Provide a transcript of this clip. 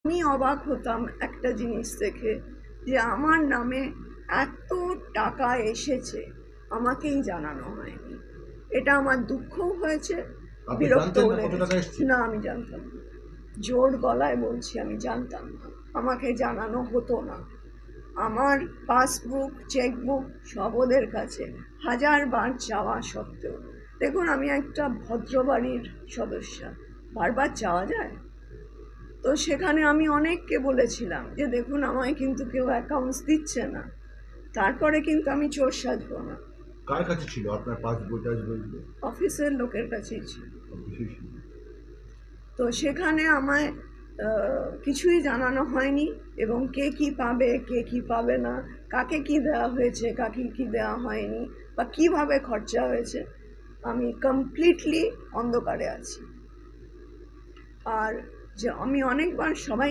আমি অবাক হতাম একটা জিনিস দেখে, যে আমার নামে এত টাকা এসেছে আমাকেই জানানো হয়নি। এটা আমার দুঃখও হয়েছে, বিরক্তও লেগেছে। না, আমি জানতাম না, জোর গলায় বলছি আমি জানতাম না, আমাকে জানানো হতো না। আমার পাসবুক, চেকবুক সব ওদের কাছে, হাজারবার চাওয়া সত্ত্বেও। দেখুন, আমি একটা ভদ্রবাড়ির সদস্যা, বারবার চাওয়া যায়? তো সেখানে আমি অনেককে বলেছিলাম যে দেখুন, আমায় কিন্তু কেউ অ্যাকাউন্টস দিচ্ছে না। তারপরে কিন্তু আমি চোর সাজবো না। কার কাছে ছিল আপনার পাসবই? অফিসের লোকের কাছেই ছিল। তো সেখানে আমায় কিছুই জানানো হয়নি, এবং কে কি পাবে, কে কি পাবে না, কাকে কি দেওয়া হয়েছে, কাকে কি দেওয়া হয়নি, বা কিভাবে খরচা হয়েছে, আমি কমপ্লিটলি অন্ধকারে আছি। আর যে আমি অনেকবার সবাই